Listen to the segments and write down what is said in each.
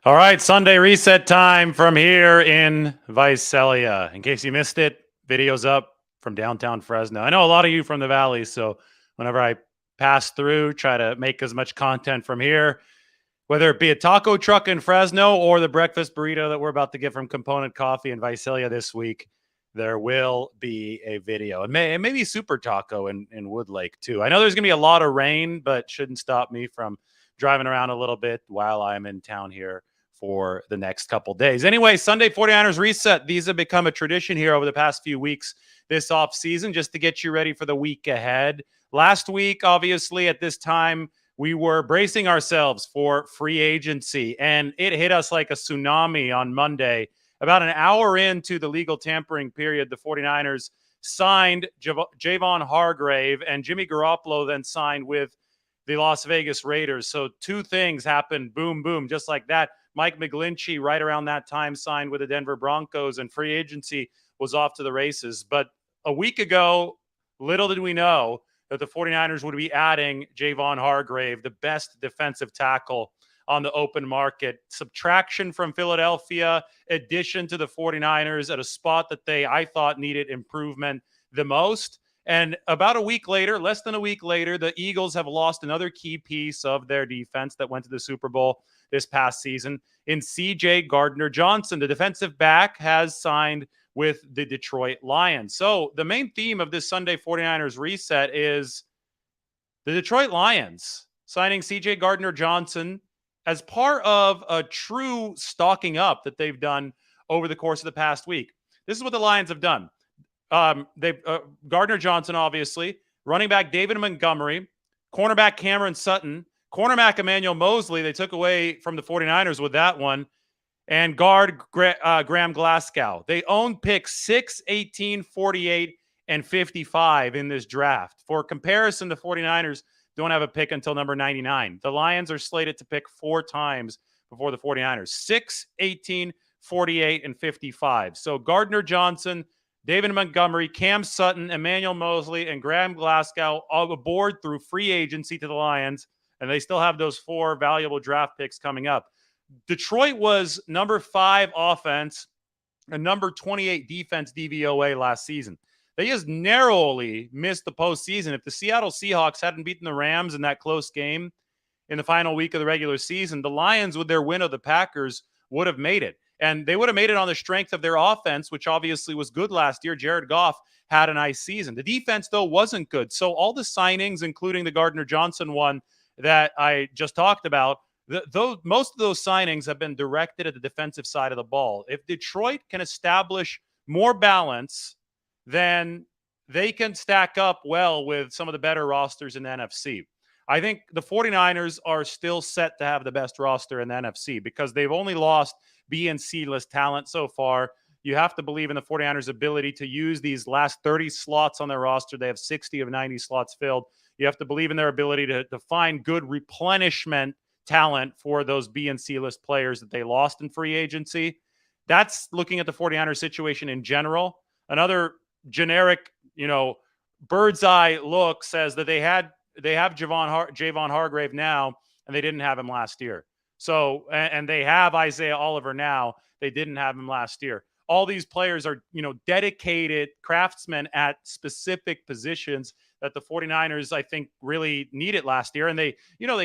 All right, Sunday reset time from here in Visalia. In case you missed it, videos up from downtown Fresno. I know a lot of you from the valley, so whenever I pass through, try to make as much content from here, whether it be a taco truck in Fresno or the breakfast burrito that we're about to get from Component Coffee in Visalia this week. There will be a video, and maybe Super Taco in Woodlake too. I know there's going to be a lot of rain, but shouldn't stop me from driving around a little bit while I'm in town here for the next couple days. Anyway, Sunday 49ers reset. These have become a tradition here over the past few weeks this off season, just to get you ready for the week ahead. Last week, obviously, at this time, we were bracing ourselves for free agency, and it hit us like a tsunami on Monday. About an hour into the legal tampering period, the 49ers signed Javon Hargrave, and Jimmy Garoppolo then signed with the Las Vegas Raiders. So two things happened, boom, boom, just like that. Mike McGlinchey, right around that time, signed with the Denver Broncos, and free agency was off to the races. But a week ago, little did we know that the 49ers would be adding Javon Hargrave, the best defensive tackle on the open market. Subtraction from Philadelphia, addition to the 49ers at a spot that I thought needed improvement the most. And about a week later, less than a week later, the Eagles have lost another key piece of their defense that went to the Super Bowl this past season in C.J. Gardner-Johnson. The defensive back has signed with the Detroit Lions. So the main theme of this Sunday 49ers reset is the Detroit Lions signing C.J. Gardner-Johnson as part of a true stocking up that they've done over the course of the past week. This is what the Lions have done. Gardner-Johnson, obviously, running back David Montgomery, cornerback Cameron Sutton, cornerback Emmanuel Mosley, they took away from the 49ers with that one, and guard Graham Glasgow. They own picks 6, 18, 48, and 55 in this draft. For comparison, the 49ers don't have a pick until number 99. The Lions are slated to pick 4 times before the 49ers. 6, 18, 48, and 55. So Gardner-Johnson, David Montgomery, Cam Sutton, Emmanuel Mosley, and Graham Glasgow all aboard through free agency to the Lions, and they still have those 4 valuable draft picks coming up. Detroit was number 5 offense and number 28 defense DVOA last season. They just narrowly missed the postseason. If the Seattle Seahawks hadn't beaten the Rams in that close game in the final week of the regular season, the Lions, with their win of the Packers, would have made it. And they would have made it on the strength of their offense, which obviously was good last year. Jared Goff had a nice season. The defense, though, wasn't good. So all the signings, including the Gardner-Johnson one that I just talked about, most of those signings have been directed at the defensive side of the ball. If Detroit can establish more balance, then they can stack up well with some of the better rosters in the NFC. I think the 49ers are still set to have the best roster in the NFC because they've only lost B and C list talent so far. You have to believe in the 49ers' ability to use these last 30 slots on their roster. They have 60 of 90 slots filled. You have to believe in their ability to find good replenishment talent for those B and C list players that they lost in free agency. That's looking at the 49ers situation in general. Another generic, bird's eye look says that they have Javon Hargrave now, and they didn't have him last year. So, and they have Isaiah Oliver now. They didn't have him last year. All these players are, dedicated craftsmen at specific positions that the 49ers, I think, really needed last year. And they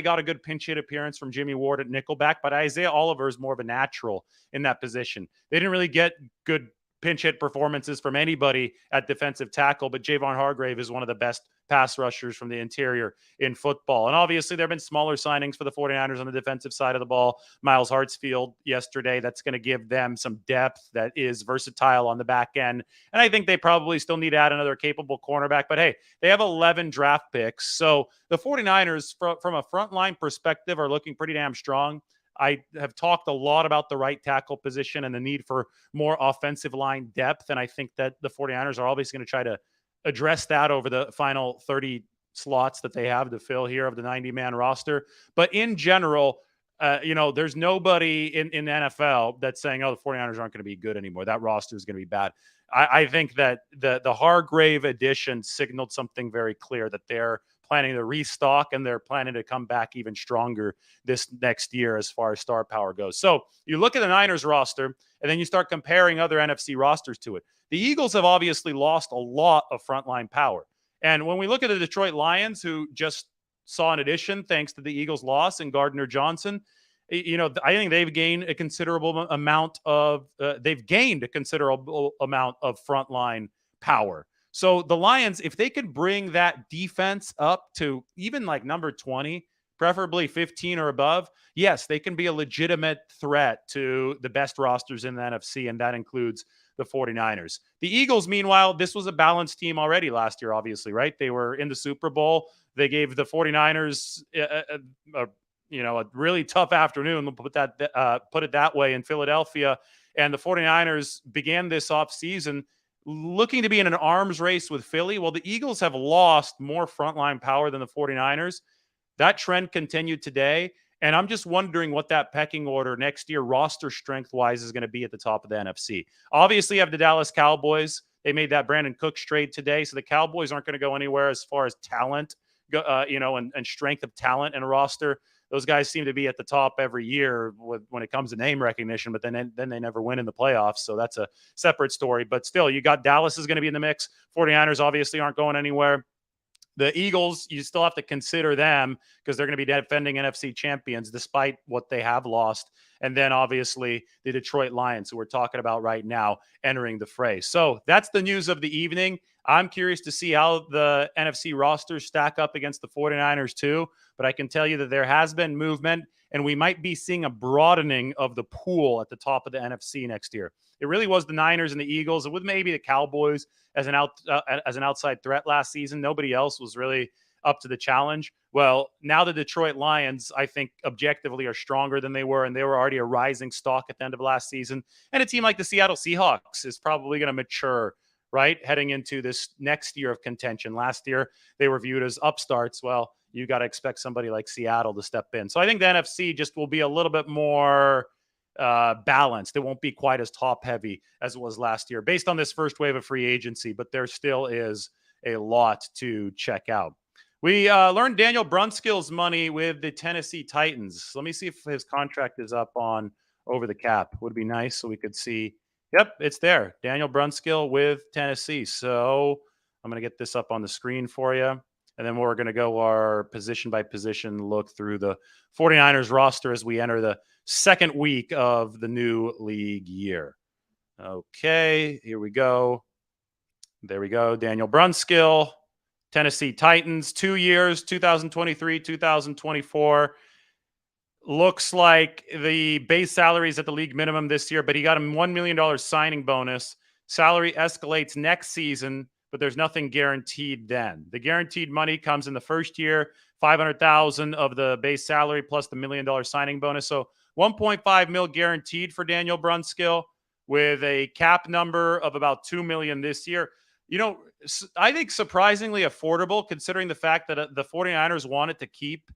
got a good pinch hit appearance from Jimmy Ward at nickelback, but Isaiah Oliver is more of a natural in that position. They didn't really get good pinch hit performances from anybody at defensive tackle, but Javon Hargrave is one of the best pass rushers from the interior in football. And obviously there have been smaller signings for the 49ers on the defensive side of the ball. Miles Hartsfield yesterday, that's going to give them some depth that is versatile on the back end. And I think they probably still need to add another capable cornerback, but hey, they have 11 draft picks. So the 49ers from a frontline perspective are looking pretty damn strong. I have talked a lot about the right tackle position and the need for more offensive line depth. And I think that the 49ers are obviously going to try to address that over the final 30 slots that they have to fill here of the 90-man roster. But in general, there's nobody in the NFL that's saying, the 49ers aren't going to be good anymore. That roster is going to be bad. I think that the Hargrave addition signaled something very clear, that they're planning to restock, and they're planning to come back even stronger this next year as far as star power goes. So you look at the Niners roster, and then you start comparing other NFC rosters to it. The Eagles have obviously lost a lot of frontline power. And when we look at the Detroit Lions, who just saw an addition thanks to the Eagles' loss in Gardner-Johnson, I think they've gained a considerable amount of frontline power. So the Lions, if they could bring that defense up to even like number 20, preferably 15 or above, yes, they can be a legitimate threat to the best rosters in the NFC, and that includes the 49ers. The Eagles, meanwhile, this was a balanced team already last year, obviously, right? They were in the Super Bowl. They gave the 49ers a really tough afternoon. We'll put it that way in Philadelphia. And the 49ers began this offseason looking to be in an arms race with Philly. Well, the Eagles have lost more frontline power than the 49ers. That trend continued today. And I'm just wondering what that pecking order next year, roster strength-wise, is going to be at the top of the NFC. Obviously, you have the Dallas Cowboys. They made that Brandon Cooks trade today. So the Cowboys aren't going to go anywhere as far as talent, and strength of talent in a roster. Those guys seem to be at the top every year when it comes to name recognition, but then they never win in the playoffs. So that's a separate story. But still, you got Dallas is going to be in the mix. 49ers obviously aren't going anywhere. The Eagles, you still have to consider them because they're going to be defending NFC champions despite what they have lost. And then obviously the Detroit Lions, who we're talking about right now, entering the fray. So that's the news of the evening. I'm curious to see how the NFC rosters stack up against the 49ers too. But I can tell you that there has been movement, and we might be seeing a broadening of the pool at the top of the NFC next year. It really was the Niners and the Eagles, with maybe the Cowboys as an outside threat last season. Nobody else was really up to the challenge. Well, now the Detroit Lions, I think, objectively are stronger than they were, and they were already a rising stock at the end of last season. And a team like the Seattle Seahawks is probably going to mature, right, heading into this next year of contention. Last year, they were viewed as upstarts. Well, you got to expect somebody like Seattle to step in. So I think the NFC just will be a little bit more balanced. It won't be quite as top heavy as it was last year based on this first wave of free agency, but there still is a lot to check out. We learned Daniel Brunskill's money with the Tennessee Titans. Let me see if his contract is up on over the cap. Would be nice so we could see. Yep, it's there. Daniel Brunskill with Tennessee. So I'm going to get this up on the screen for you. And then we're going to go our position by position look through the 49ers roster as we enter the second week of the new league year. Okay, here we go. There we go. Daniel Brunskill, Tennessee Titans, 2 years, 2023, 2024. Looks like the base salary is at the league minimum this year, but he got a $1 million signing bonus. Salary escalates next season, but there's nothing guaranteed then. The guaranteed money comes in the first year, $500,000 of the base salary plus the $1 million signing bonus. So 1.5 mil guaranteed for Daniel Brunskill with a cap number of about 2 million this year. I think surprisingly affordable considering the fact that the 49ers wanted to keep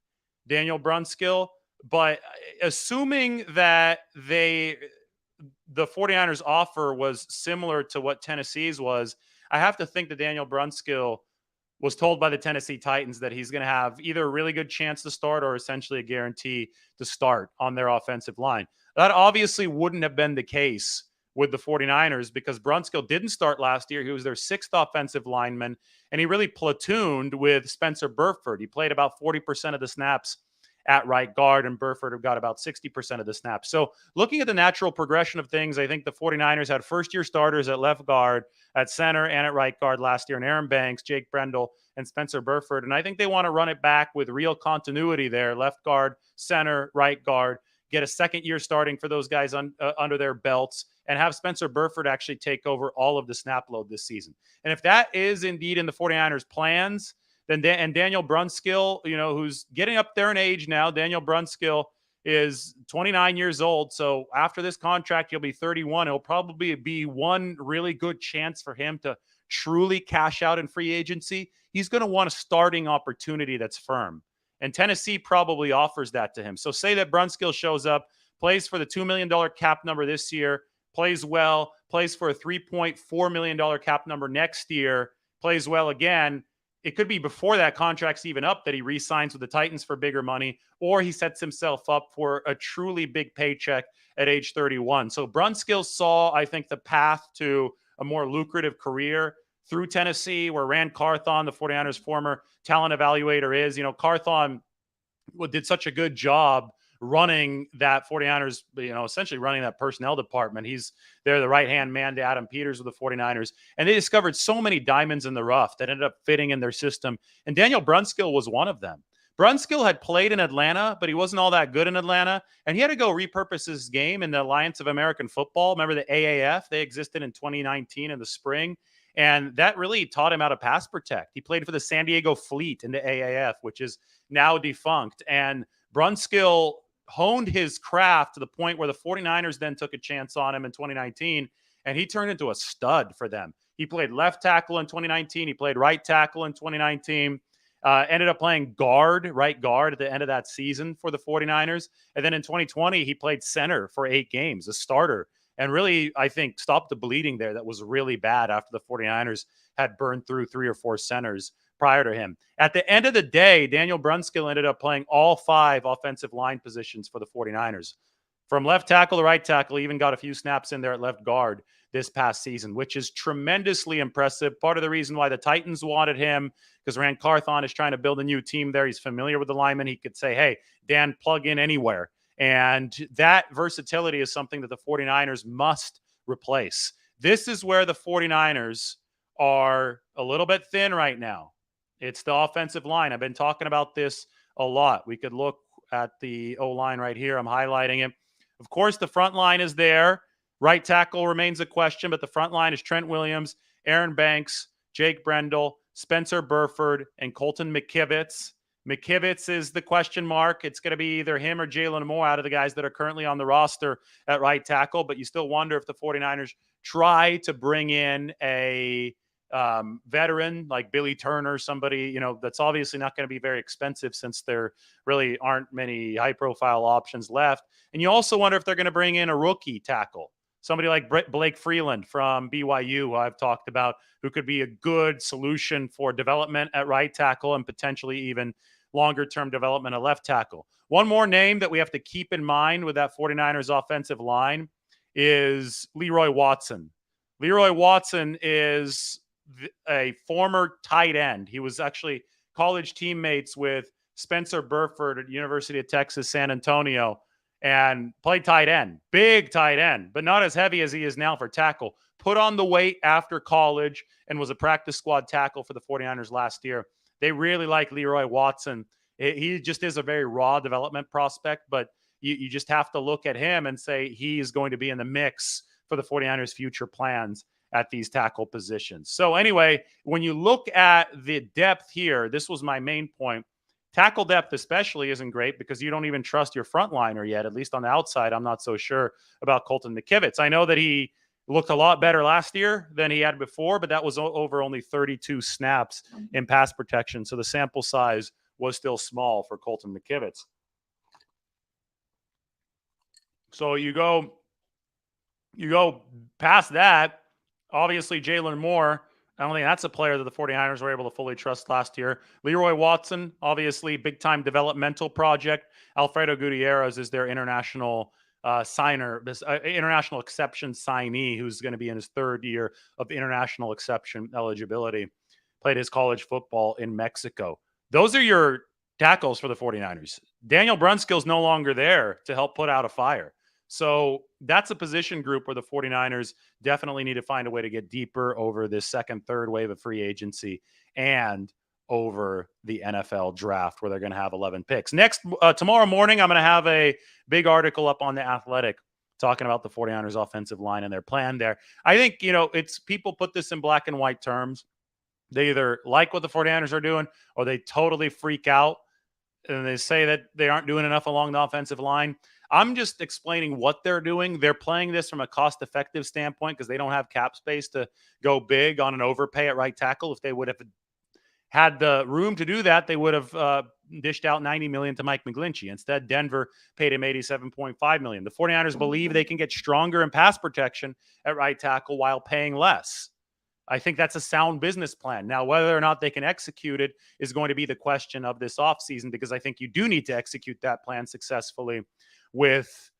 Daniel Brunskill, but assuming that the 49ers offer was similar to what Tennessee's was, I have to think that Daniel Brunskill was told by the Tennessee Titans that he's going to have either a really good chance to start or essentially a guarantee to start on their offensive line. That obviously wouldn't have been the case with the 49ers because Brunskill didn't start last year. He was their sixth offensive lineman, and he really platooned with Spencer Burford. He played about 40% of the snaps at right guard, and Burford have got about 60% of the snaps. So looking at the natural progression of things, I think the 49ers had first-year starters at left guard, at center, and at right guard last year, and Aaron Banks, Jake Brendel, and Spencer Burford. And I think they want to run it back with real continuity there, left guard, center, right guard, get a second year starting for those guys under their belts, and have Spencer Burford actually take over all of the snap load this season. And if that is indeed in the 49ers' plans, then Daniel Brunskill, who's getting up there in age now, Daniel Brunskill is 29 years old. So after this contract, he'll be 31. It'll probably be one really good chance for him to truly cash out in free agency. He's going to want a starting opportunity that's firm. And Tennessee probably offers that to him. So say that Brunskill shows up, plays for the $2 million cap number this year, plays well, plays for a $3.4 million cap number next year, plays well again. it could be before that contract's even up that he re-signs with the Titans for bigger money, or he sets himself up for a truly big paycheck at age 31. So Brunskill saw, I think, the path to a more lucrative career through Tennessee, where Rand Carthon, the 49ers former talent evaluator, is. Carthon did such a good job running that 49ers, essentially running that personnel department. They're the right-hand man to Adam Peters with the 49ers. And they discovered so many diamonds in the rough that ended up fitting in their system. And Daniel Brunskill was one of them. Brunskill had played in Atlanta, but he wasn't all that good in Atlanta. And he had to go repurpose his game in the Alliance of American Football. Remember the AAF? They existed in 2019 in the spring. And that really taught him how to pass protect. He played for the San Diego Fleet in the AAF, which is now defunct. And Brunskill honed his craft to the point where the 49ers then took a chance on him in 2019, and he turned into a stud for them. He played left tackle in 2019. He played right tackle in 2019. Ended up playing right guard at the end of that season for the 49ers. And then in 2020, he played center for 8 games, a starter. And really, I think, stopped the bleeding there that was really bad after the 49ers had burned through 3 or 4 centers prior to him. At the end of the day, Daniel Brunskill ended up playing all 5 offensive line positions for the 49ers. From left tackle to right tackle, he even got a few snaps in there at left guard this past season, which is tremendously impressive. Part of the reason why the Titans wanted him, because Rand Carthon is trying to build a new team there. He's familiar with the linemen. He could say, hey, Dan, plug in anywhere. And that versatility is something that the 49ers must replace. This is where the 49ers are a little bit thin right now. It's the offensive line. I've been talking about this a lot. We could look at the O-line right here. I'm highlighting it. Of course, the front line is there. Right tackle remains a question, but the front line is Trent Williams, Aaron Banks, Jake Brendel, Spencer Burford, and Colton McKivitz. McKivitz is the question mark. It's going to be either him or Jalen Moore out of the guys that are currently on the roster at right tackle, but you still wonder if the 49ers try to bring in a veteran like Billy Turner, somebody, that's obviously not going to be very expensive since there really aren't many high-profile options left. And you also wonder if they're going to bring in a rookie tackle, somebody like Blake Freeland from BYU, who I've talked about, who could be a good solution for development at right tackle and potentially even longer-term development at left tackle. One more name that we have to keep in mind with that 49ers offensive line is Leroy Watson. Leroy Watson is a former tight end. He was actually college teammates with Spencer Burford at University of Texas, San Antonio, and played tight end, big tight end, but not as heavy as he is now for tackle. Put on the weight after college and was a practice squad tackle for the 49ers last year. They really like Leroy Watson. He just is a very raw development prospect, but you just have to look at him and say he is going to be in the mix for the 49ers' future plans at these tackle positions. So anyway, when you look at the depth here, this was my main point. Tackle depth especially isn't great because you don't even trust your front liner yet, at least on the outside. I'm not so sure about Colton McKivitz. I know that he looked a lot better last year than he had before, but that was over only 32 snaps in pass protection. So the sample size was still small for Colton McKivitz. So you go past that. Obviously, Jalen Moore, I don't think that's a player that the 49ers were able to fully trust last year. Leroy Watson, obviously, big-time developmental project. Alfredo Gutierrez is their international international exception signee, who's going to be in his 3rd year of international exception eligibility. Played his college football in Mexico. Those are your tackles for the 49ers. Daniel Brunskill's no longer there to help put out a fire. So that's a position group where the 49ers definitely need to find a way to get deeper over this 2nd, 3rd wave of free agency and over the NFL draft where they're going to have 11 picks. Tomorrow morning, I'm going to have a big article up on The Athletic talking about the 49ers offensive line and their plan there. I think, it's people put this in black and white terms. They either like what the 49ers are doing or they totally freak out and they say that they aren't doing enough along the offensive line. I'm just explaining what they're doing. They're playing this from a cost-effective standpoint because they don't have cap space to go big on an overpay at right tackle. If they would have had the room to do that, they would have dished out $90 million to Mike McGlinchey. Instead, Denver paid him $87.5 million. The 49ers believe they can get stronger in pass protection at right tackle while paying less. I think that's a sound business plan. Now, whether or not they can execute it is going to be the question of this offseason, because I think you do need to execute that plan successfully with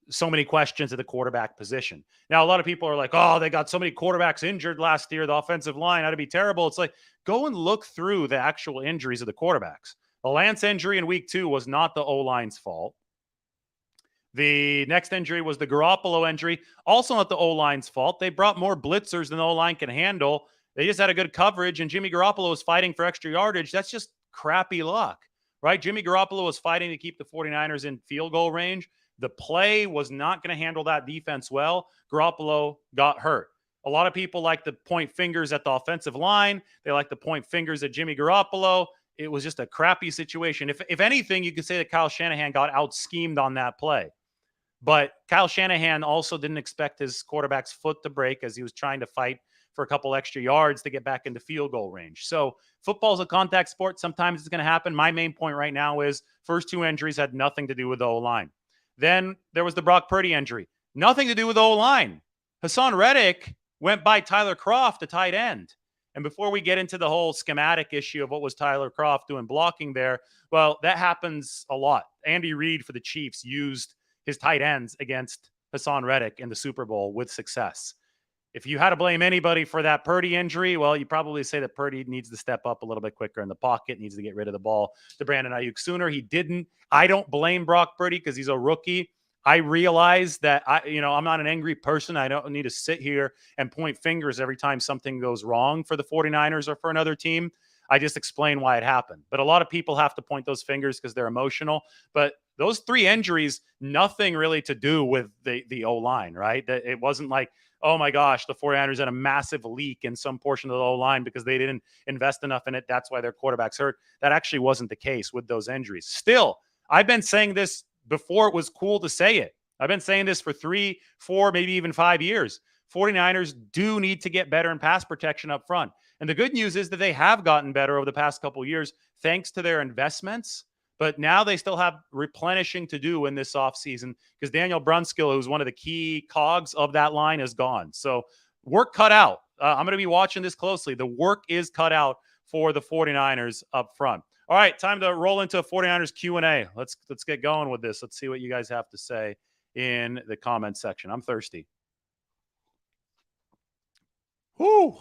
so many questions at the quarterback position. Now, a lot of people are like, oh, they got so many quarterbacks injured last year. The offensive line had to be terrible. It's like, go and look through the actual injuries of the quarterbacks. The Lance injury in week 2 was not the O-line's fault. The next injury was the Garoppolo injury, also not the O-line's fault. They brought more blitzers than the O-line can handle. They just had a good coverage, and Jimmy Garoppolo was fighting for extra yardage. That's just crappy luck, right? Jimmy Garoppolo was fighting to keep the 49ers in field goal range. The play was not going to handle that defense well. Garoppolo got hurt. A lot of people like to point fingers at the offensive line. They like to point fingers at Jimmy Garoppolo. It was just a crappy situation. If anything, you could say that Kyle Shanahan got out-schemed on that play. But Kyle Shanahan also didn't expect his quarterback's foot to break as he was trying to fight for a couple extra yards to get back into field goal range. So football's a contact sport. Sometimes it's going to happen. My main point right now is first 2 injuries had nothing to do with the O-line. Then there was the Brock Purdy injury. Nothing to do with the O-line. Hassan Reddick went by Tyler Kroft, the tight end. And before we get into the whole schematic issue of what was Tyler Kroft doing blocking there, well, that happens a lot. Andy Reid for the Chiefs used his tight ends against Hassan Reddick in the Super Bowl with success. If you had to blame anybody for that Purdy injury, well, you probably say that Purdy needs to step up a little bit quicker in the pocket, needs to get rid of the ball to Brandon Ayuk sooner. He didn't. I don't blame Brock Purdy because he's a rookie. I realize that I'm not an angry person. I don't need to sit here and point fingers every time something goes wrong for the 49ers or for another team. I just explain why it happened. But a lot of people have to point those fingers because they're emotional. But those 3 injuries, nothing really to do with the O-line, right? It wasn't like, oh my gosh, the 49ers had a massive leak in some portion of the O-line because they didn't invest enough in it. That's why their quarterback's hurt. That actually wasn't the case with those injuries. Still, I've been saying this before it was cool to say it. I've been saying this for 3, 4, maybe even 5 years. 49ers do need to get better in pass protection up front. And the good news is that they have gotten better over the past couple of years thanks to their investments. But now they still have replenishing to do in this offseason because Daniel Brunskill, who's one of the key cogs of that line, is gone. So work cut out. I'm going to be watching this closely. The work is cut out for the 49ers up front. All right, time to roll into 49ers Q&A. Let's get going with this. Let's see what you guys have to say in the comment section. I'm thirsty. Whoo!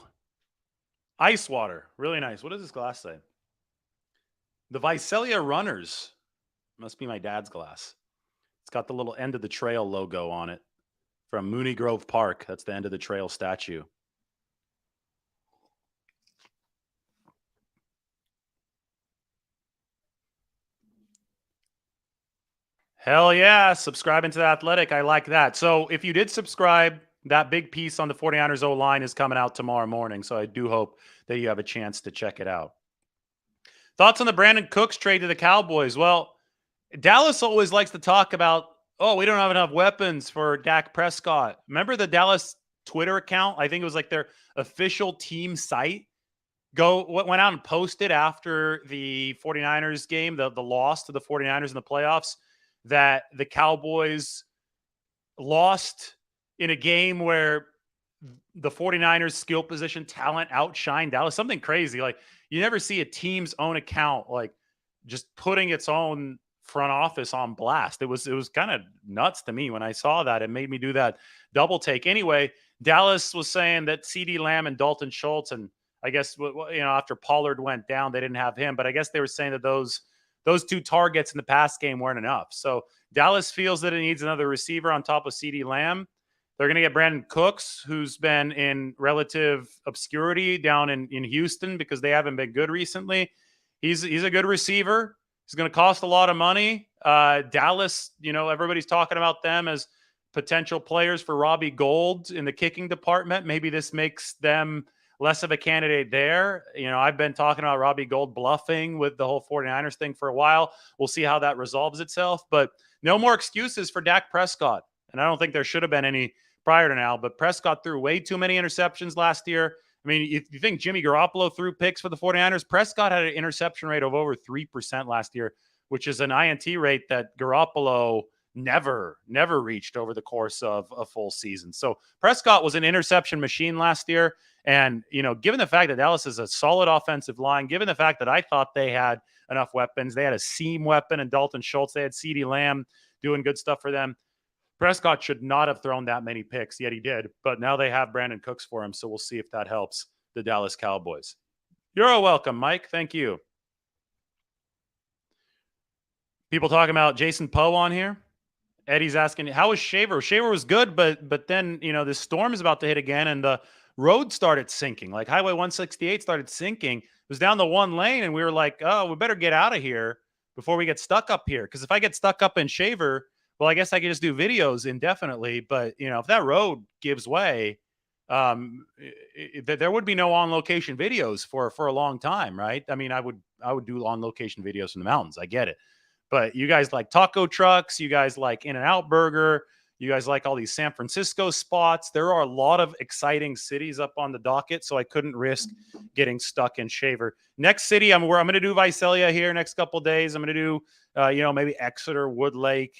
Ice water. Really nice. What does this glass say? The Visalia Runners. Must be my dad's glass. It's got the little end of the trail logo on it from Mooney Grove Park. That's the end of the trail statue. Hell yeah. Subscribing to The Athletic. I like that. So if you did subscribe, that big piece on the 49ers O-line is coming out tomorrow morning. So I do hope that you have a chance to check it out. Thoughts on the Brandon Cooks trade to the Cowboys? Well, Dallas always likes to talk about, oh, we don't have enough weapons for Dak Prescott. Remember the Dallas Twitter account? I think it was like their official team site. Went out and posted after the 49ers game, the loss to the 49ers in the playoffs, that the Cowboys lost in a game where the 49ers skill position talent outshined Dallas. Something crazy. Like, you never see a team's own account like just putting its own front office on blast. It was kind of nuts to me when I saw that. It made me do that double take. Anyway, Dallas was saying that CeeDee Lamb and Dalton Schultz, and I guess after Pollard went down, they didn't have him. But I guess they were saying that those 2 targets in the past game weren't enough. So Dallas feels that it needs another receiver on top of CeeDee Lamb. They're going to get Brandon Cooks, who's been in relative obscurity down in Houston because they haven't been good recently. He's a good receiver. He's going to cost a lot of money. Dallas, everybody's talking about them as potential players for Robbie Gould in the kicking department. Maybe this makes them less of a candidate there. I've been talking about Robbie Gould bluffing with the whole 49ers thing for a while. We'll see how that resolves itself. But no more excuses for Dak Prescott. And I don't think there should have been any prior to now, but Prescott threw way too many interceptions last year. I mean, if you think Jimmy Garoppolo threw picks for the 49ers, Prescott had an interception rate of over 3% last year, which is an INT rate that Garoppolo never reached over the course of a full season. So Prescott was an interception machine last year. And, given the fact that Dallas is a solid offensive line, given the fact that I thought they had enough weapons, they had a seam weapon in Dalton Schultz, they had CeeDee Lamb doing good stuff for them. Prescott should not have thrown that many picks, yet he did. But now they have Brandon Cooks for him, so we'll see if that helps the Dallas Cowboys. You're welcome, Mike. Thank you. People talking about Jason Poe on here. Eddie's asking, how was Shaver? Shaver was good, but then, this storm is about to hit again, and the road started sinking. Like Highway 168 started sinking. It was down the one lane, and we were like, oh, we better get out of here before we get stuck up here. Because if I get stuck up in Shaver, well, I guess I could just do videos indefinitely. But, if that road gives way, there would be no on-location videos for a long time, right? I mean, I would do on-location videos from the mountains. I get it. But you guys like taco trucks, you guys like In-N-Out Burger, you guys like all these San Francisco spots. There are a lot of exciting cities up on the docket, so I couldn't risk getting stuck in Shaver. Next city, I'm going to do Visalia here next couple of days. I'm going to do, maybe Exeter, Woodlake.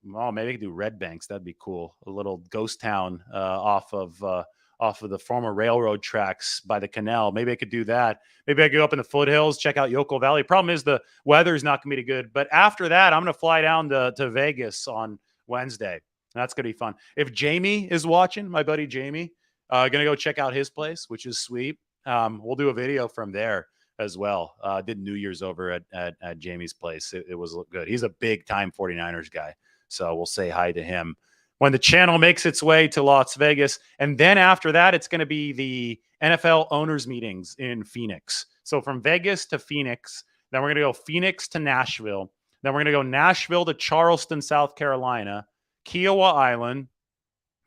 Maybe I could do Red Banks. That'd be cool. A little ghost town off of the former railroad tracks by the canal. Maybe I could do that. Maybe I could go up in the foothills, check out Yokel Valley. Problem is the weather is not going to be good. But after that, I'm going to fly down to Vegas on Wednesday. That's going to be fun. If Jamie is watching, my buddy Jamie, going to go check out his place, which is sweet. We'll do a video from there as well. Did New Year's over at Jamie's place. It was good. He's a big time 49ers guy. So we'll say hi to him when the channel makes its way to Las Vegas. And then after that, it's going to be the NFL owners meetings in Phoenix. So from Vegas to Phoenix, then we're going to go Phoenix to Nashville. Then we're going to go Nashville to Charleston, South Carolina, Kiowa Island,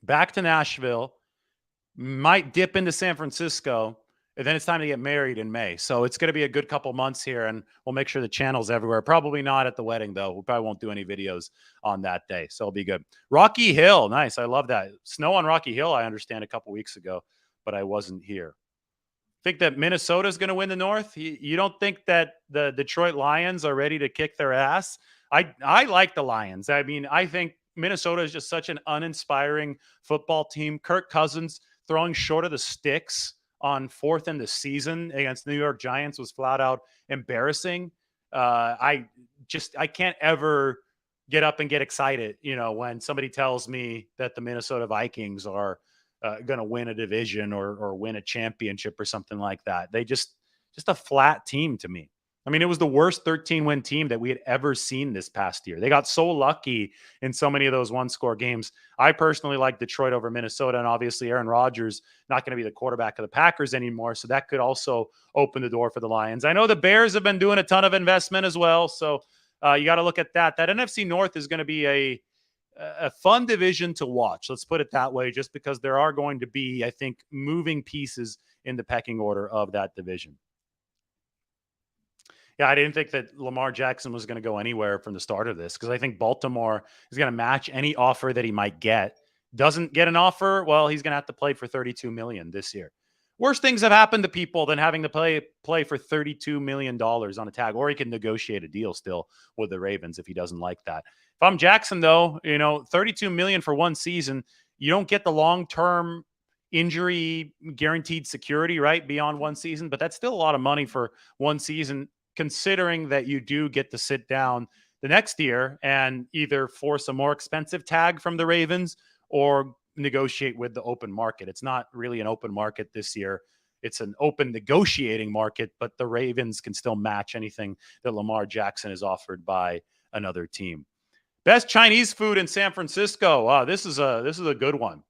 back to Nashville, might dip into San Francisco, and then it's time to get married in May. So it's going to be a good couple months here, and we'll make sure the channel's everywhere. Probably not at the wedding, though. We probably won't do any videos on that day, so it'll be good. Rocky Hill. Nice. I love that. Snow on Rocky Hill, I understand, a couple weeks ago, but I wasn't here. Think that Minnesota is going to win the North? You don't think that the Detroit Lions are ready to kick their ass? I like the Lions. I mean, I think Minnesota is just such an uninspiring football team. Kirk Cousins throwing short of the sticks on fourth in the season against the New York Giants was flat out embarrassing. I can't ever get up and get excited, when somebody tells me that the Minnesota Vikings are going to win a division or win a championship or something like that. They just a flat team to me. I mean, it was the worst 13-win team that we had ever seen this past year. They got so lucky in so many of those one-score games. I personally like Detroit over Minnesota, and obviously Aaron Rodgers not going to be the quarterback of the Packers anymore, so that could also open the door for the Lions. I know the Bears have been doing a ton of investment as well, so you got to look at that. That NFC North is going to be a fun division to watch. Let's put it that way, just because there are going to be, I think, moving pieces in the pecking order of that division. Yeah, I didn't think that Lamar Jackson was going to go anywhere from the start of this, because I think Baltimore is going to match any offer that he might get. Doesn't get an offer, well, he's going to have to play for $32 million this year. Worse things have happened to people than having to play for $32 million on a tag, or he can negotiate a deal still with the Ravens if he doesn't like that. If I'm Jackson, though, $32 million for one season, you don't get the long-term injury guaranteed security, right, beyond one season, but that's still a lot of money for one season, considering that you do get to sit down the next year and either force a more expensive tag from the Ravens or negotiate with the open market. It's not really an open market this year. It's an open negotiating market, but the Ravens can still match anything that Lamar Jackson is offered by another team. Best Chinese food in San Francisco. Wow, this is a good one.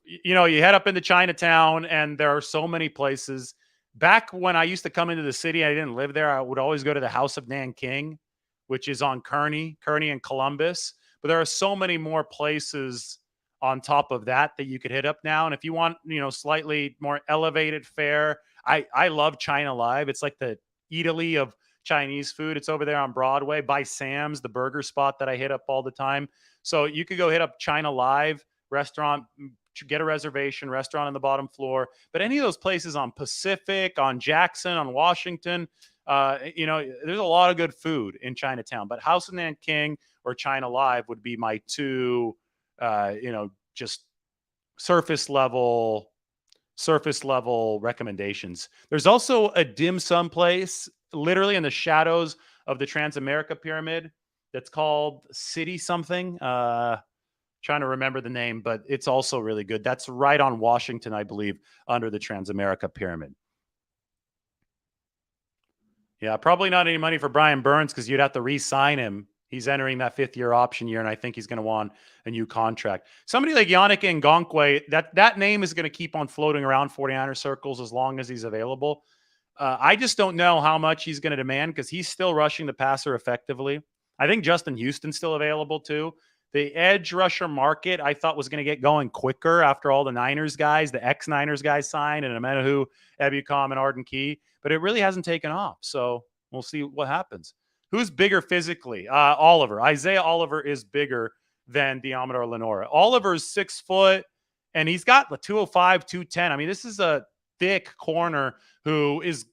You head up into Chinatown and there are so many places. Back when I used to come into the city, I didn't live there. I would always go to the House of Nanking, which is on Kearney and Columbus. But there are so many more places on top of that you could hit up now. And if you want, slightly more elevated fare, I love China Live. It's like the Italy of Chinese food. It's over there on Broadway by Sam's, the burger spot that I hit up all the time. So you could go hit up China Live restaurant, get a reservation, restaurant on the bottom floor. But any of those places on Pacific, on Jackson, on Washington, There's a lot of good food in Chinatown, but House of Nanking or China Live would be my two, just surface level recommendations. There's also a dim sum place literally in the shadows of the Transamerica Pyramid that's called City something. Trying to remember the name, but it's also really good. That's right on Washington, I believe, under the Transamerica Pyramid. Yeah, probably not any money for Brian Burns because you'd have to re-sign him. He's entering that fifth-year option year, and I think he's going to want a new contract. Somebody like Yannick Ngakoue, that name is going to keep on floating around 49er circles as long as he's available. I just don't know how much he's going to demand because he's still rushing the passer effectively. I think Justin Houston's still available too. The edge rusher market I thought was going to get going quicker after all the Niners guys, the ex-Niners guys signed, and Amenahu, Ebukam, and Arden Key, but it really hasn't taken off. So we'll see what happens. Who's bigger physically? Oliver. Isaiah Oliver is bigger than Diamador Lenora. Oliver is 6 foot, and he's got the 205, 210. I mean, this is a thick corner who is,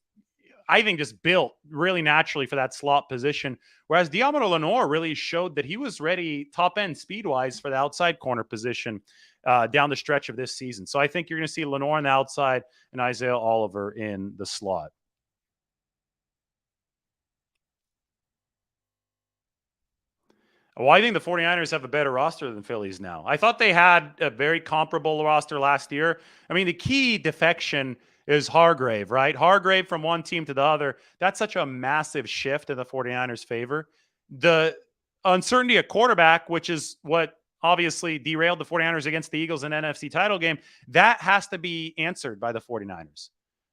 I think, just built really naturally for that slot position. Whereas Diamador Lenore really showed that he was ready top end speed wise for the outside corner position down the stretch of this season. So I think you're going to see Lenore on the outside and Isaiah Oliver in the slot. Well, I think the 49ers have a better roster than Phillies now. I thought they had a very comparable roster last year. I mean, the key defection is Hargrave, right? Hargrave from one team to the other. That's such a massive shift in the 49ers' favor. The uncertainty at quarterback, which is what obviously derailed the 49ers against the Eagles in an NFC title game, that has to be answered by the 49ers.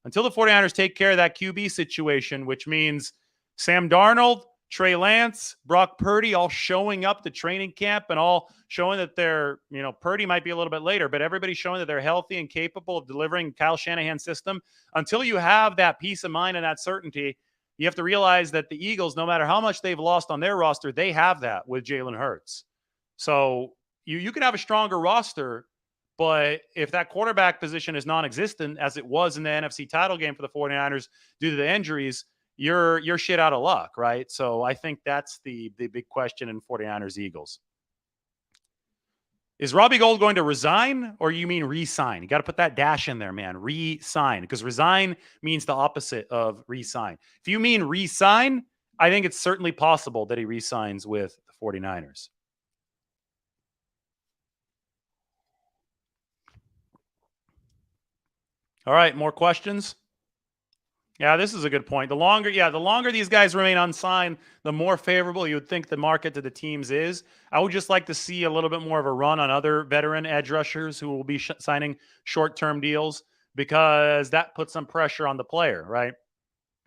Until the 49ers take care of that QB situation, which means Sam Darnold, Trey Lance, Brock Purdy all showing up to training camp and all showing that they're, Purdy might be a little bit later, but everybody's showing that they're healthy and capable of delivering Kyle Shanahan's system. Until you have that peace of mind and that certainty, you have to realize that the Eagles, no matter how much they've lost on their roster, they have that with Jalen Hurts. So you can have a stronger roster, but if that quarterback position is non-existent, as it was in the NFC title game for the 49ers due to the injuries, you're shit out of luck, right? So I think that's the big question in 49ers Eagles. Is Robbie Gould going to resign, or you mean re-sign? You got to put that dash in there, man. Re-sign, because resign means the opposite of re-sign. If you mean re-sign, I think it's certainly possible that he re-signs with the 49ers. All right, more questions? Yeah, this is a good point. The longer these guys remain unsigned, the more favorable you would think the market to the teams is. I would just like to see a little bit more of a run on other veteran edge rushers who will be signing short-term deals, because that puts some pressure on the player, right?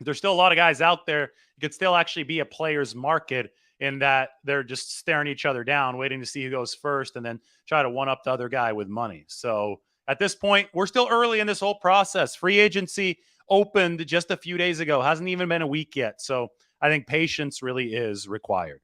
There's still a lot of guys out there. It could still actually be a player's market in that they're just staring each other down, waiting to see who goes first and then try to one-up the other guy with money. So at this point, we're still early in this whole process. Free agency opened just a few days ago. Hasn't even been a week yet. So I think patience really is required.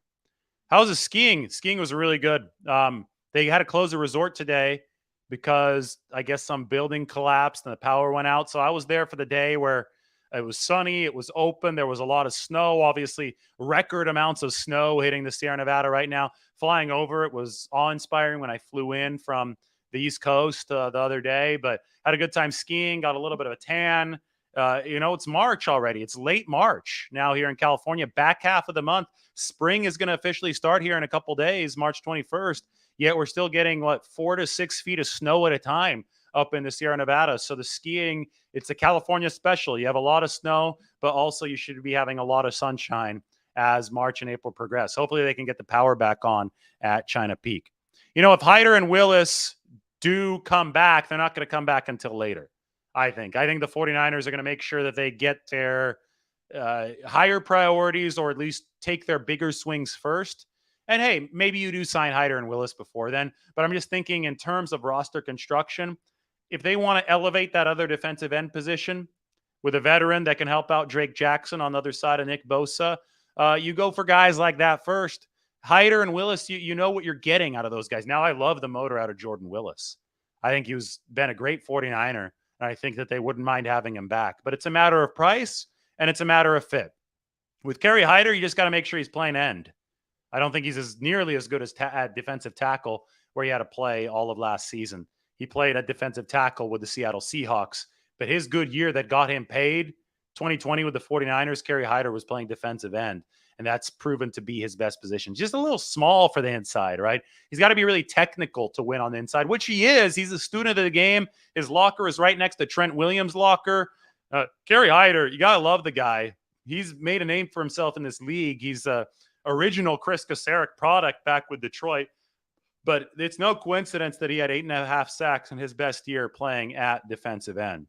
How's the skiing? Skiing was really good. They had to close the resort today because I guess some building collapsed and the power went out. So I was there for the day where it was sunny. It was open. There was a lot of snow, obviously record amounts of snow hitting the Sierra Nevada right now. Flying over it was awe-inspiring when I flew in from the East Coast the other day, but had a good time skiing, got a little bit of a tan. It's March already. It's late March now here in California, back half of the month. Spring is going to officially start here in a couple days, March 21st. Yet we're still getting 4 to 6 feet of snow at a time up in the Sierra Nevada. So the skiing, it's a California special. You have a lot of snow, but also you should be having a lot of sunshine as March and April progress. Hopefully they can get the power back on at China Peak. If Hyder and Willis do come back, they're not going to come back until later. I think the 49ers are going to make sure that they get their higher priorities, or at least take their bigger swings first. And hey, maybe you do sign Hyder and Willis before then, but I'm just thinking in terms of roster construction, if they want to elevate that other defensive end position with a veteran that can help out Drake Jackson on the other side of Nick Bosa, you go for guys like that first. Hyder and Willis, you know what you're getting out of those guys. Now, I love the motor out of Jordan Willis. I think he's been a great 49er. I think that they wouldn't mind having him back. But it's a matter of price and it's a matter of fit. With Kerry Hyder, you just got to make sure he's playing end. I don't think he's nearly as good as at defensive tackle, where he had to play all of last season. He played at defensive tackle with the Seattle Seahawks, but his good year that got him paid, 2020 with the 49ers, Kerry Hyder was playing defensive end, and that's proven to be his best position. Just a little small for the inside, right? He's got to be really technical to win on the inside, which he is. He's a student of the game. His locker is right next to Trent Williams' locker. Kerry Hyder, you got to love the guy. He's made a name for himself in this league. He's a original Chris Kasarik product back with Detroit. But it's no coincidence that he had 8.5 sacks in his best year playing at defensive end.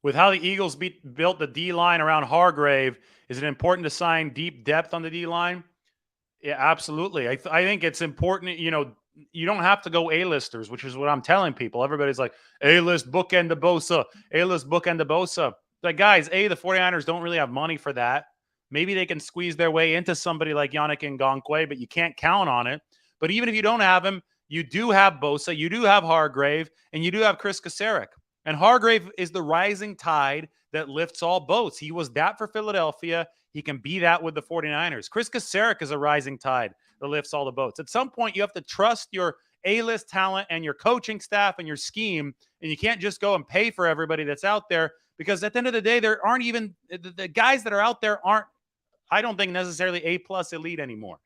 With how the Eagles built the D-line around Hargrave, is it important to sign deep depth on the D-line? Yeah, absolutely. I think it's important, you don't have to go A-listers, which is what I'm telling people. Everybody's like, A-list bookend to Bosa, A-list bookend to Bosa. Like, guys, the 49ers don't really have money for that. Maybe they can squeeze their way into somebody like Yannick Ngakoue, but you can't count on it. But even if you don't have him, you do have Bosa, you do have Hargrave, and you do have Chris Kasarik. And Hargrave is the rising tide that lifts all boats. He was that for Philadelphia. He can be that with the 49ers. Chris Kasarik is a rising tide that lifts all the boats. At some point, you have to trust your A-list talent and your coaching staff and your scheme, and you can't just go and pay for everybody that's out there, because at the end of the day, there aren't even the guys that are out there aren't, I don't think, necessarily A-plus elite anymore.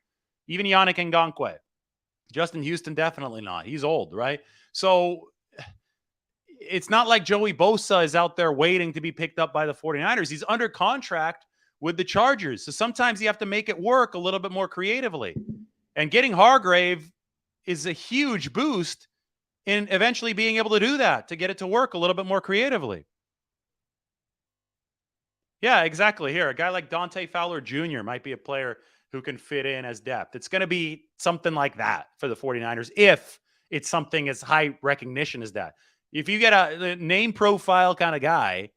Even Yannick Ngakoue. Justin Houston, definitely not. He's old, right? So it's not like Joey Bosa is out there waiting to be picked up by the 49ers. He's under contract with the Chargers. So sometimes you have to make it work a little bit more creatively. And getting Hargrave is a huge boost in eventually being able to do that, to get it to work a little bit more creatively. Yeah, exactly. Here, a guy like Dante Fowler Jr. might be a player who can fit in as depth. It's going to be something like that for the 49ers if it's something as high recognition as that. If you get a name profile kind of guy,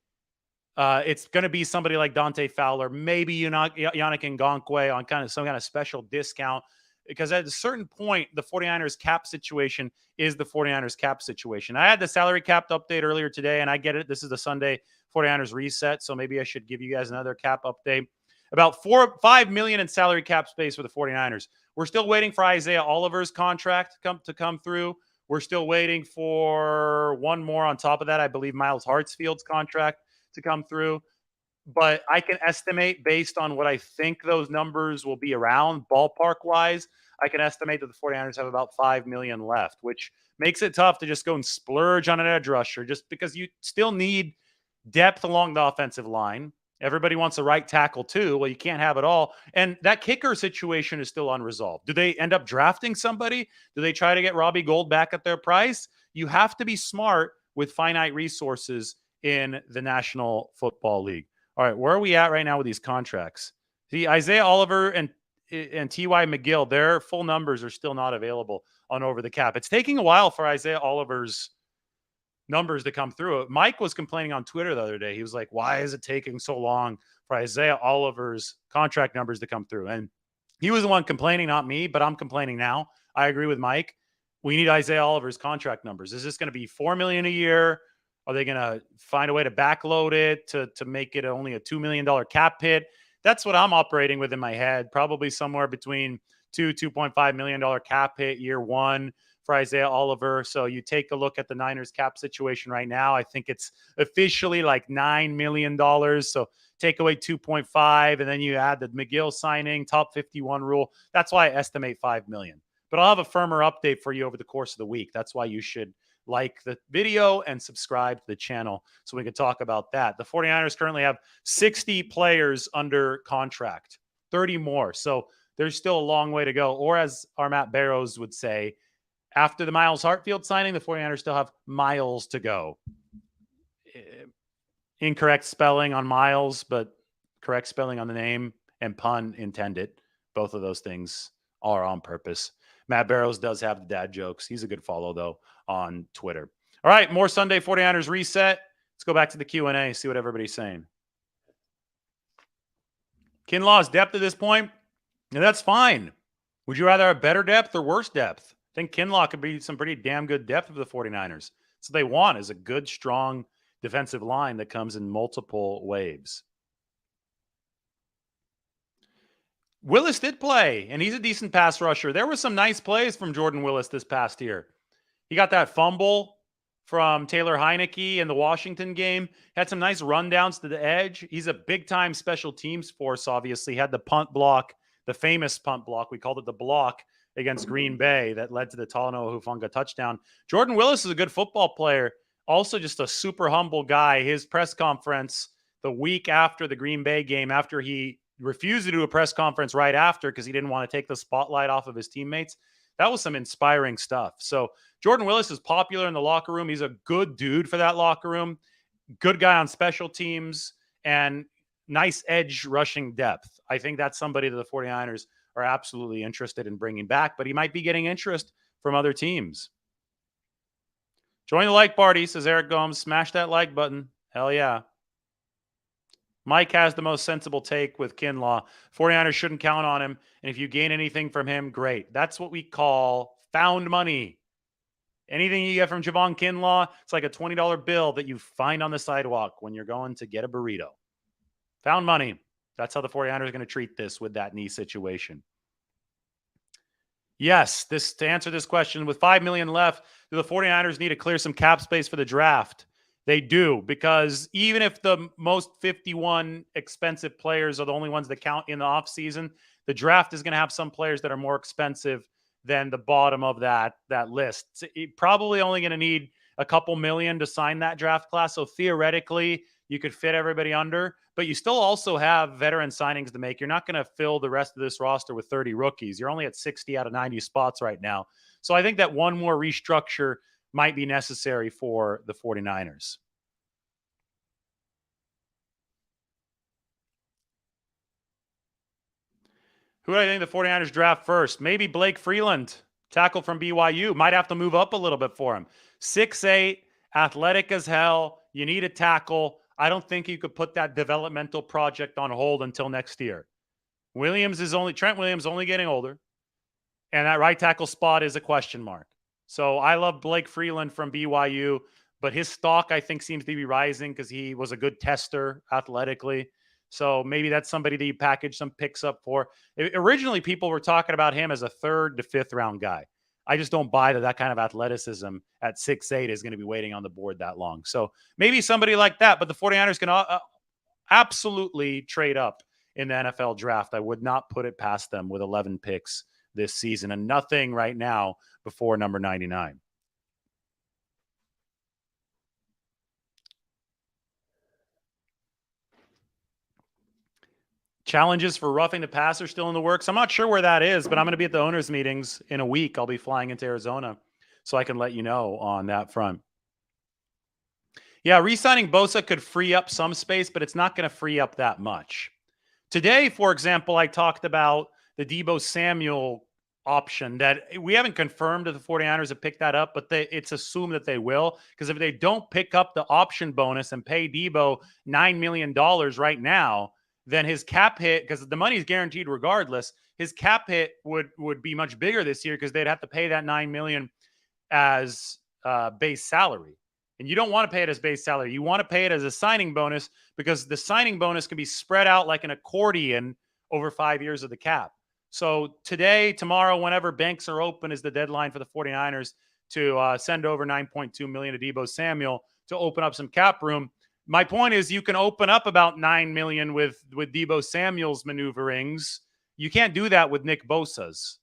it's going to be somebody like Dante Fowler, maybe Yannick Ngakoue on kind of some kind of special discount, because at a certain point, the 49ers cap situation is the 49ers cap situation. I had the salary cap update earlier today, and I get it. This is the Sunday 49ers reset, so maybe I should give you guys another cap update. About $5 million in salary cap space for the 49ers. We're still waiting for Isaiah Oliver's contract to come through. We're still waiting for one more on top of that. I believe Miles Hartsfield's contract to come through. But I can estimate, based on what I think those numbers will be around ballpark-wise, I can estimate that the 49ers have about $5 million left, which makes it tough to just go and splurge on an edge rusher, just because you still need depth along the offensive line. Everybody wants a right tackle too. Well, you can't have it all. And that kicker situation is still unresolved. Do they end up drafting somebody? Do they try to get Robbie Gould back at their price? You have to be smart with finite resources in the National Football League. All right, where are we at right now with these contracts? See, Isaiah Oliver and T.Y. McGill, their full numbers are still not available on Over the Cap. It's taking a while for Isaiah Oliver's numbers to come through. Mike was complaining on Twitter the other day. He was like, why is it taking so long for Isaiah Oliver's contract numbers to come through? And he was the one complaining, not me, but I'm complaining now. I agree with Mike. We need Isaiah Oliver's contract numbers. Is this going to be $4 million a year? Are they going to find a way to backload it to make it only a $2 million cap hit? That's what I'm operating with in my head. Probably somewhere between $2.5 million cap hit year one for Isaiah Oliver. So you take a look at the Niners cap situation right now. I think it's officially like $9 million. So take away 2.5, and then you add the McGill signing, top 51 rule. That's why I estimate $5 million. But I'll have a firmer update for you over the course of the week. That's why you should like the video and subscribe to the channel so we can talk about that. The 49ers currently have 60 players under contract, 30 more. So there's still a long way to go. Or as our Matt Barrows would say, after the Miles Hartfield signing, the 49ers still have miles to go. Incorrect spelling on Miles, but correct spelling on the name, and pun intended. Both of those things are on purpose. Matt Barrows does have the dad jokes. He's a good follow, though, on Twitter. All right, more Sunday 49ers reset. Let's go back to the Q&A, see what everybody's saying. Kinlaw's depth at this point, and that's fine. Would you rather have better depth or worse depth? think Kinlaw could be some pretty damn good depth for the 49ers. So they want is a good, strong defensive line that comes in multiple waves. Willis did play, and he's a decent pass rusher. There were some nice plays from Jordan Willis this past year. He got that fumble from Taylor Heineke in the Washington game. Had some nice rundowns to the edge. He's a big-time special teams force, obviously. Had the punt block, the famous punt block. We called it the block against Green Bay that led to the Talanoa Hufanga touchdown. Jordan Willis is a good football player. Also just a super humble guy. His press conference the week after the Green Bay game, after he refused to do a press conference right after because he didn't want to take the spotlight off of his teammates. That was some inspiring stuff. So Jordan Willis is popular in the locker room. He's a good dude for that locker room. Good guy on special teams and nice edge rushing depth. I think that's somebody that the 49ers are absolutely interested in bringing back, but he might be getting interest from other teams. Join the like party, says Eric Gomes. Smash that like button. Hell yeah. Mike has the most sensible take with Kinlaw. 49ers shouldn't count on him. And if you gain anything from him, great. That's what we call found money. Anything you get from Javon Kinlaw, it's like a $20 bill that you find on the sidewalk when you're going to get a burrito. Found money. That's how the 49ers are going to treat this with that knee situation. Yes, to answer this question, with $5 million left, do the 49ers need to clear some cap space for the draft? They do, because even if the most 51 expensive players are the only ones that count in the offseason, the draft is going to have some players that are more expensive than the bottom of that list. So probably only going to need a couple million to sign that draft class. So theoretically, you could fit everybody under, but you still also have veteran signings to make. You're not going to fill the rest of this roster with 30 rookies. You're only at 60 out of 90 spots right now. So I think that one more restructure might be necessary for the 49ers. Who do I think the 49ers draft first? Maybe Blake Freeland, tackle from BYU. Might have to move up a little bit for him. 6'8", athletic as hell. You need a tackle. I don't think you could put that developmental project on hold until next year. Trent Williams only getting older. And that right tackle spot is a question mark. So I love Blake Freeland from BYU, but his stock, I think, seems to be rising because he was a good tester athletically. So maybe that's somebody that you package some picks up for. Originally, people were talking about him as a 3rd to 5th round guy. I just don't buy that kind of athleticism at 6'8" is going to be waiting on the board that long. So maybe somebody like that, but the 49ers can absolutely trade up in the NFL draft. I would not put it past them with 11 picks this season and nothing right now before number 99. Challenges for roughing the passer still in the works. I'm not sure where that is, but I'm going to be at the owners' meetings in a week. I'll be flying into Arizona, so I can let you know on that front. Yeah, re-signing Bosa could free up some space, but it's not going to free up that much. Today, for example, I talked about the Deebo Samuel option that we haven't confirmed if the 49ers have picked that up, but it's assumed that they will, because if they don't pick up the option bonus and pay Deebo $9 million right now, then his cap hit, because the money is guaranteed regardless, his cap hit would be much bigger this year because they'd have to pay that $9 million as base salary. And you don't want to pay it as base salary. You want to pay it as a signing bonus because the signing bonus can be spread out like an accordion over 5 years of the cap. So today, tomorrow, whenever banks are open is the deadline for the 49ers to send over $9.2 million to Deebo Samuel to open up some cap room. My point is you can open up about $9 million with Deebo Samuel's maneuverings. You can't do that with Nick Bosa's.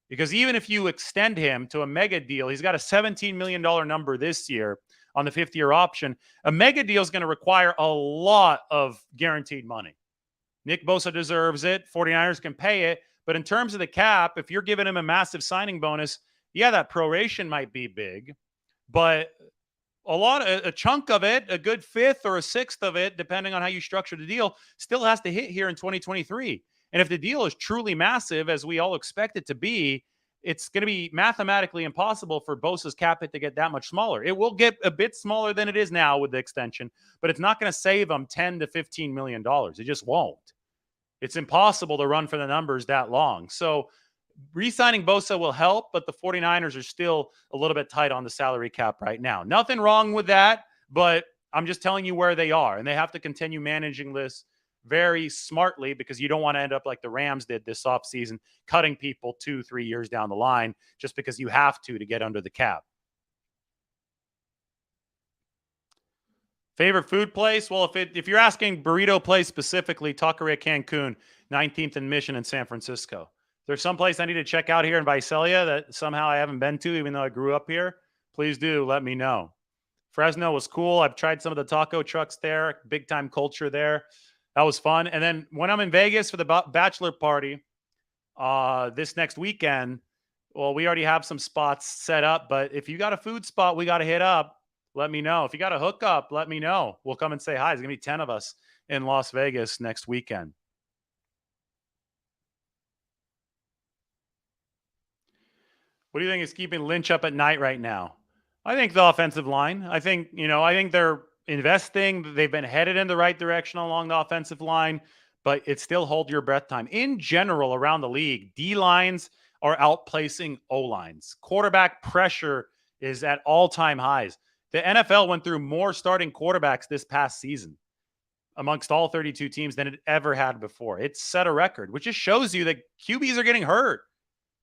Because even if you extend him to a mega deal, he's got a $17 million number this year on the 5th-year option. A mega deal is going to require a lot of guaranteed money. Nick Bosa deserves it. 49ers can pay it. But in terms of the cap, if you're giving him a massive signing bonus, yeah, that proration might be big. But a chunk of it, a good 5th or a 6th of it, depending on how you structure the deal, still has to hit here in 2023. And if the deal is truly massive, as we all expect it to be, it's going to be mathematically impossible for Bosa's cap hit to get that much smaller. It will get a bit smaller than it is now with the extension, but it's not going to save them $10 to $15 million. It just won't. It's impossible to run for the numbers that long. So Re-signing Bosa will help, but the 49ers are still a little bit tight on the salary cap right now. Nothing wrong with that, but I'm just telling you where they are, and they have to continue managing this very smartly because you don't want to end up like the Rams did this offseason, cutting people 2-3 years down the line just because you have to get under the cap. Favorite food place? Well, if you're asking burrito place specifically, Taqueria Cancun, 19th and Mission in San Francisco. If there's someplace I need to check out here in Visalia that somehow I haven't been to, even though I grew up here, please do let me know. Fresno was cool. I've tried some of the taco trucks there. Big time culture there. That was fun. And then when I'm in Vegas for the bachelor party this next weekend, well, we already have some spots set up. But if you got a food spot we got to hit up, let me know. If you got a hookup, let me know. We'll come and say hi. There's going to be 10 of us in Las Vegas next weekend. What do you think is keeping Lynch up at night right now? I think the offensive line. I think they're investing. They've been headed in the right direction along the offensive line, but it's still hold your breath time. In general, around the league, D lines are outplacing O lines. Quarterback pressure is at all-time highs. The NFL went through more starting quarterbacks this past season amongst all 32 teams than it ever had before. It set a record, which just shows you that QBs are getting hurt.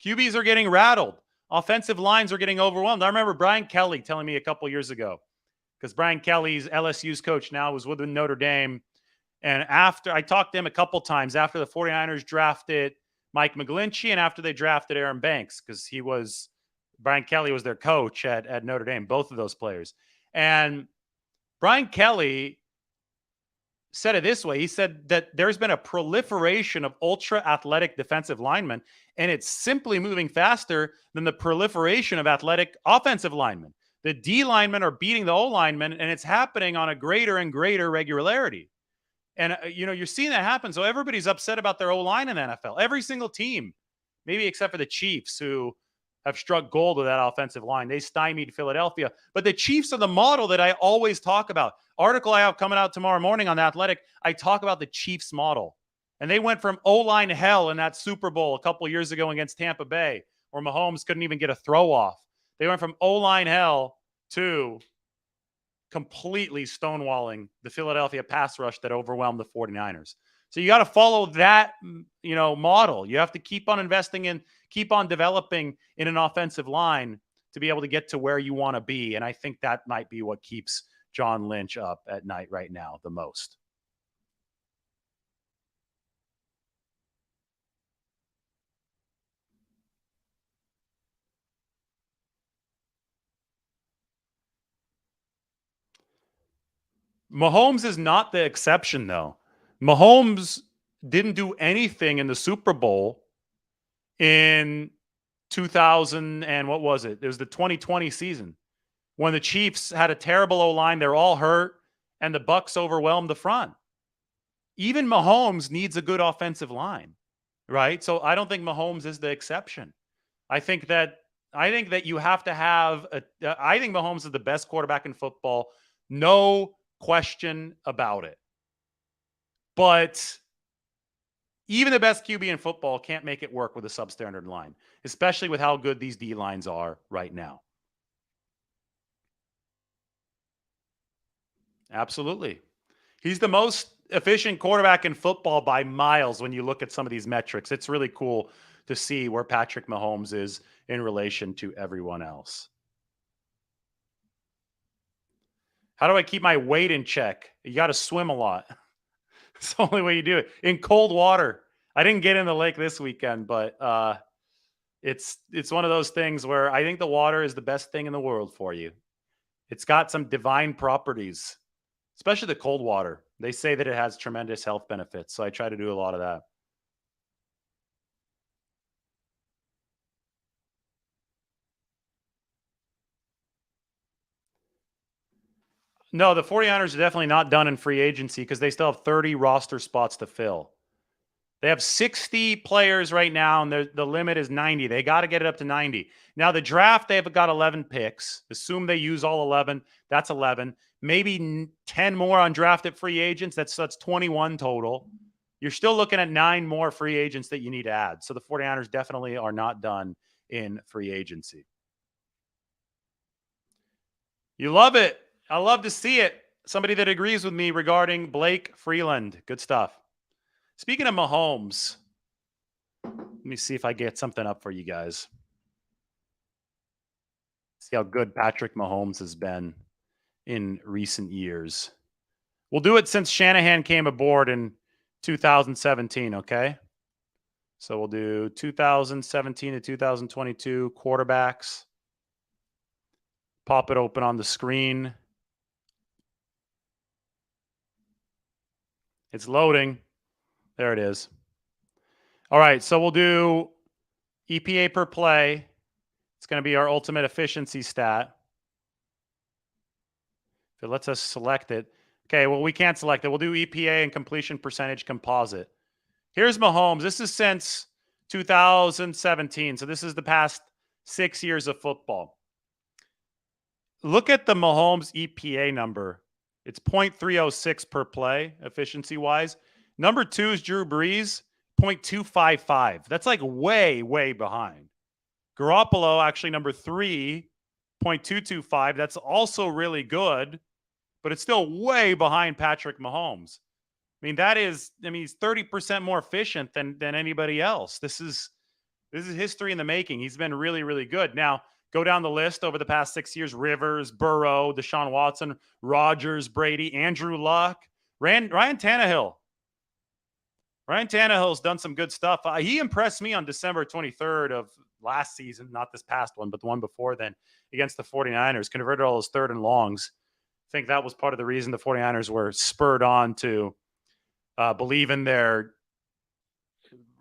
QBs are getting rattled. Offensive lines are getting overwhelmed. I remember Brian Kelly telling me a couple years ago, because Brian Kelly's LSU's coach now was with Notre Dame. And after I talked to him a couple times after the 49ers drafted Mike McGlinchey and after they drafted Aaron Banks, because Brian Kelly was their coach at Notre Dame, both of those players. And Brian Kelly said it this way. He said that there's been a proliferation of ultra-athletic defensive linemen, and it's simply moving faster than the proliferation of athletic offensive linemen. The D linemen are beating the O linemen, and it's happening on a greater and greater regularity. And, you're seeing that happen. So everybody's upset about their O-line in the NFL. Every single team, maybe except for the Chiefs, who have struck gold with that offensive line. They stymied Philadelphia. But the Chiefs are the model that I always talk about. Article I have coming out tomorrow morning on The Athletic, I talk about the Chiefs model. And they went from O-line hell in that Super Bowl a couple years ago against Tampa Bay, where Mahomes couldn't even get a throw off. They went from O-line hell to completely stonewalling the Philadelphia pass rush that overwhelmed the 49ers. So you got to follow that, model. You have to keep on investing in, keep on developing in an offensive line to be able to get to where you want to be. And I think that might be what keeps John Lynch up at night right now the most. Mahomes is not the exception, though. Mahomes didn't do anything in the Super Bowl in 2000 and what was it? It was the 2020 season when the Chiefs had a terrible O-line. They're all hurt, and the Bucs overwhelmed the front. Even Mahomes needs a good offensive line, right? So I don't think Mahomes is the exception. I think that you have to have I think Mahomes is the best quarterback in football. No question about it. But even the best QB in football can't make it work with a substandard line, especially with how good these D lines are right now. Absolutely. He's the most efficient quarterback in football by miles when you look at some of these metrics. It's really cool to see where Patrick Mahomes is in relation to everyone else. How do I keep my weight in check? You got to swim a lot. It's the only way you do it. In cold water. I didn't get in the lake this weekend, but it's one of those things where I think the water is the best thing in the world for you. It's got some divine properties, especially the cold water. They say that it has tremendous health benefits, so I try to do a lot of that. No, the 49ers are definitely not done in free agency because they still have 30 roster spots to fill. They have 60 players right now, and the limit is 90. They got to get it up to 90. Now, the draft, they've got 11 picks. Assume they use all 11. That's 11. Maybe 10 more undrafted free agents. That's 21 total. you're still looking at 9 more free agents that you need to add. So the 49ers definitely are not done in free agency. You love it. I love to see it. Somebody that agrees with me regarding Blake Freeland. Good stuff. Speaking of Mahomes, let me see if I get something up for you guys. See how good Patrick Mahomes has been in recent years. We'll do it since Shanahan came aboard in 2017, okay? So we'll do 2017 to 2022 quarterbacks. Pop it open on the screen. It's loading. There it is. All right, so we'll do EPA per play. It's going to be our ultimate efficiency stat. If it lets us select it. Okay, well, we can't select it. We'll do EPA and completion percentage composite. Here's Mahomes. This is since 2017. So this is the past 6 years of football. Look at the Mahomes EPA number. It's 0.306 per play, efficiency-wise. Number 2 is Drew Brees, 0.255. That's like way, way behind. Garoppolo, actually number 3, 0.225. That's also really good, but it's still way behind Patrick Mahomes. I mean, he's 30% more efficient than anybody else. This is history in the making. He's been really, really good. Now, go down the list over the past 6 years: Rivers, Burrow, Deshaun Watson, Rodgers, Brady, Andrew Luck, Ryan Tannehill. Ryan Tannehill's done some good stuff. He impressed me on December 23rd of last season, not this past one, but the one before then, against the 49ers. Converted all his 3rd and longs. I think that was part of the reason the 49ers were spurred on to believe in their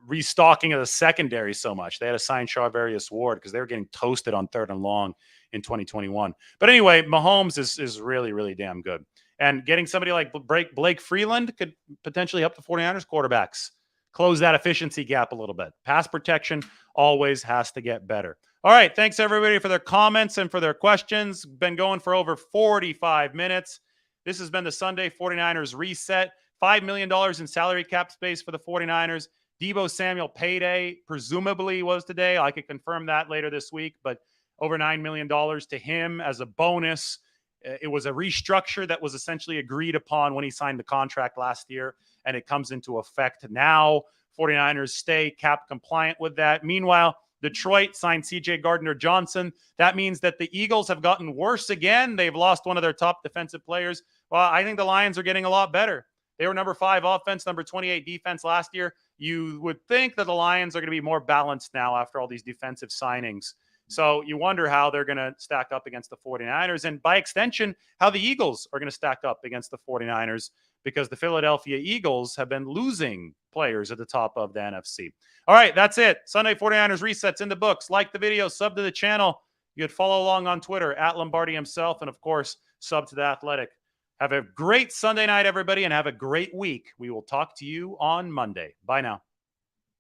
restocking of the secondary so much. They had to sign Charvarius Ward because they were getting toasted on 3rd and long in 2021. But anyway, Mahomes is really, really damn good. And getting somebody like Blake Freeland could potentially help the 49ers quarterbacks close that efficiency gap a little bit. Pass protection always has to get better. All right, thanks everybody for their comments and for their questions. Been going for over 45 minutes. This has been the Sunday 49ers Reset. $5 million in salary cap space for the 49ers. Deebo Samuel payday presumably was today. I could confirm that later this week, but over $9 million to him as a bonus. It was a restructure that was essentially agreed upon when he signed the contract last year, and it comes into effect now. 49ers stay cap compliant with that. Meanwhile, Detroit signed CJ Gardner-Johnson. That means that the Eagles have gotten worse again. They've lost one of their top defensive players. Well, I think the Lions are getting a lot better. They were number 5 offense, number 28 defense last year. You would think that the Lions are going to be more balanced now after all these defensive signings. So you wonder how they're going to stack up against the 49ers, and by extension, how the Eagles are going to stack up against the 49ers, because the Philadelphia Eagles have been losing players at the top of the NFC. All right, that's it. Sunday 49ers Resets in the books. Like the video, sub to the channel. You could follow along on Twitter at Lombardi himself, and of course, sub to The Athletic. Have a great Sunday night, everybody, and have a great week. We will talk to you on Monday. Bye now.